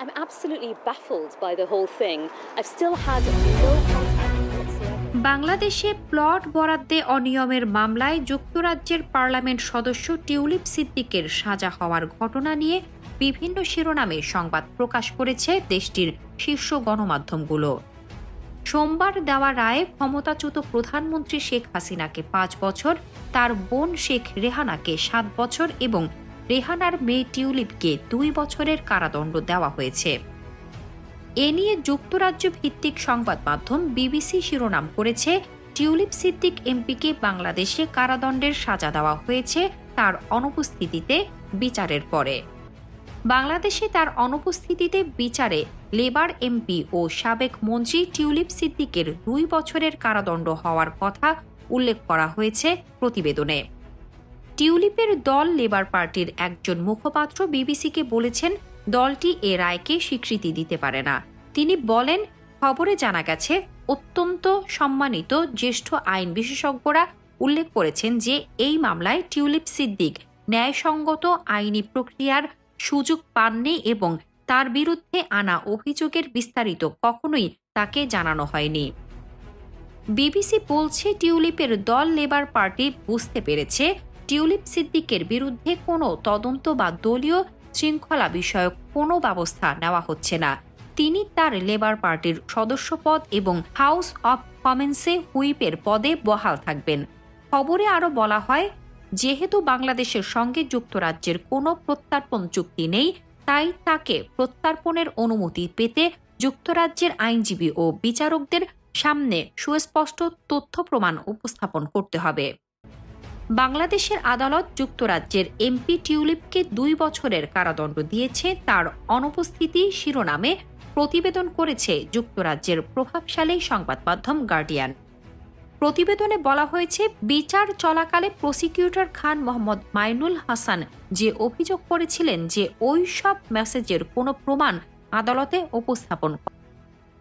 I'm absolutely baffled by the whole thing. I've still had no contact whatsoever. বাংলাদেশে plot বরাদ্দে অনিয়মের মামলায় যুক্তরাজ্যের parliament সদস্য টিউলিপ সিদ্দিকের সাজা হওয়ার ঘটনা নিয়ে বিভিন্ন শিরোনামে সংবাদ প্রকাশ করেছে দেশটির শীর্ষ গণমাধ্যমগুলো। সোমবার দেওয়া রায়ে ক্ষমতাচ্যুত প্রধানমন্ত্রী শেখ হাসিনাকে 5 বছর, তার বোন শেখ রেহানাকে 7 বছর এবং রেহানার মেয়ে টিউলিপকে 2 বছরের কারাদণ্ড দেওয়া হয়েছে। এ নিয়ে যুক্তরাজ্য ভিত্তিক সংবাদ মাধ্যম বিবিসি শিরোনাম করেছে, টিউলিপ সিদ্দিক এমপিকে বাংলাদেশে কারাদণ্ডের সাজা দেওয়া হয়েছে তার অনুপস্থিতিতে বিচারের পরে। বাংলাদেশে তার অনুপস্থিতিতে বিচারে লেবার এমপি ও সাবেক মন্ত্রী টিউলিপ সিদ্দিকের 2 বছরের কারাদণ্ড হওয়ার কথা উল্লেখ করা হয়েছে প্রতিবেদনে। টিউলিপের দল লেবার পার্টির একজন মুখপাত্র বিবিসিকে বলেছেন, দলটি এ রায়কে স্বীকৃতি দিতে পারে না। তিনি বলেন, খবরে জানা গেছে অত্যন্ত সম্মানিত জ্যেষ্ঠ আইন বিশেষজ্ঞরা উল্লেখ করেছেন যে এই মামলায় টিউলিপ সিদ্দিক ন্যায়সঙ্গত আইনি প্রক্রিয়ার সুযোগ পাননি এবং তার বিরুদ্ধে আনা অভিযোগের বিস্তারিত কখনোই তাকে জানানো হয়নি। বিবিসি বলছে, টিউলিপের দল লেবার পার্টি বুঝতে পেরেছে টিউলিপ সিদ্দিকের বিরুদ্ধে কোনো তদন্ত বা দলীয় শৃঙ্খলা বিষয়ক কোনো ব্যবস্থা নেওয়া হচ্ছে না। তিনি তার লেবার পার্টির সদস্যপদ এবং হাউস অব কমন্সে হুইপের পদে বহাল থাকবেন। খবরে আরও বলা হয়, যেহেতু বাংলাদেশের সঙ্গে যুক্তরাজ্যের কোনো প্রত্যর্পণ চুক্তি নেই, তাই তাকে প্রত্যর্পণের অনুমতি পেতে যুক্তরাজ্যের আইনজীবী ও বিচারকদের সামনে সুস্পষ্ট তথ্য প্রমাণ উপস্থাপন করতে হবে। বাংলাদেশের আদালত যুক্তরাজ্যের এমপি টিউলিপকে 2 বছরের কারাদণ্ড দিয়েছে তার অনুপস্থিতি শিরোনামে প্রতিবেদন করেছে যুক্তরাজ্যের প্রভাবশালী সংবাদ মাধ্যম গার্ডিয়ান। প্রতিবেদনে বলা হয়েছে, বিচার চলাকালে প্রসিকিউটর খান মোহাম্মদ মাইনুল হাসান যে অভিযোগ করেছিলেন যে ওই সব মেসেজের কোনো প্রমাণ আদালতে উপস্থাপন করে।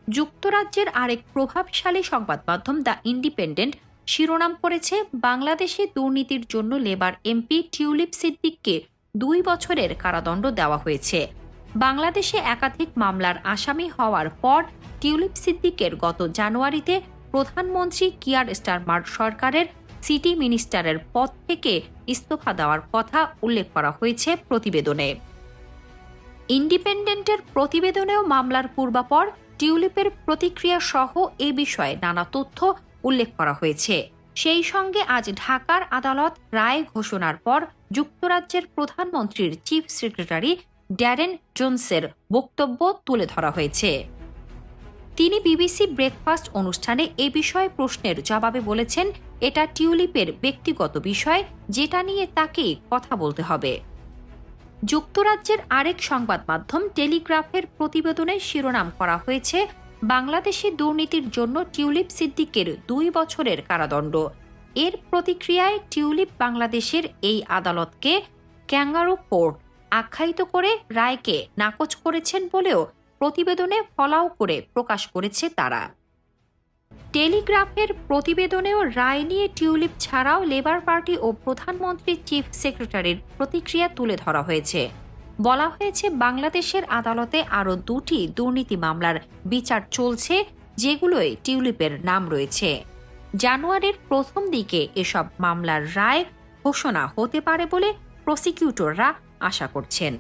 যুক্তরাজ্যের আরেক প্রভাবশালী সংবাদ মাধ্যম দ্য ইন্ডিপেন্ডেন্ট শিরোনাম করেছে, বাংলাদেশে দুর্নীতির জন্য লেবার এমপি টিউলিপ সিদ্দিককে 2 বছরের কারাদণ্ড দেওয়া হয়েছে। বাংলাদেশে একাধিক মামলার আসামি হওয়ার পর টিউলিপ সিদ্দিকের গত জানুয়ারিতে প্রধানমন্ত্রী কিয়ার স্টারমার সরকারের সিটি মিনিস্টারের পদ থেকে ইস্তফা দেওয়ার কথা উল্লেখ করা হয়েছে প্রতিবেদনে। ইন্ডিপেন্ডেন্টের প্রতিবেদনেও মামলার পূর্বাপর, টিউলিপের প্রতিক্রিয়া সহ এ বিষয়ে নানা তথ্য উল্লেখ করা হয়েছে। সেই সঙ্গে আজ ঢাকার আদালত রায় ঘোষণার পর যুক্তরাজ্যের প্রধানমন্ত্রীর চিফ সেক্রেটারি ড্যারেন জোনসের বক্তব্য তুলে ধরা হয়েছে। তিনি বিবিসি ব্রেকফাস্ট অনুষ্ঠানে এ বিষয়ে প্রশ্নের জবাবে বলেছেন, এটা টিউলিপের ব্যক্তিগত বিষয়, যেটা নিয়ে তাকেই কথা বলতে হবে। যুক্তরাজ্যের আরেক সংবাদ মাধ্যম টেলিগ্রাফের প্রতিবেদনে শিরোনাম করা হয়েছে, বাংলাদেশে দুর্নীতির জন্য টিউলিপ সিদ্দিকের 2 বছরের কারাদণ্ড। এর প্রতিক্রিয়ায় টিউলিপ বাংলাদেশের এই আদালতকে ক্যাঙ্গারু কোর্ট আখ্যায়িত করে রায়কে নাকচ করেছেন বলেও প্রতিবেদনে ফলাও করে প্রকাশ করেছে তারা। টেলিগ্রাফের প্রতিবেদনেও রায় নিয়ে টিউলিপ ছাড়াও লেবার পার্টি ও প্রধানমন্ত্রী চিফ সেক্রেটারির প্রতিক্রিয়া তুলে ধরা হয়েছে। বলা হয়েছে, বাংলাদেশের আদালতে আরও 2টি দুর্নীতি মামলার বিচার চলছে, যেগুলোয় টিউলিপের নাম রয়েছে। জানুয়ারির প্রথম দিকে এসব মামলার রায় ঘোষণা হতে পারে বলে প্রসিকিউটররা আশা করছেন।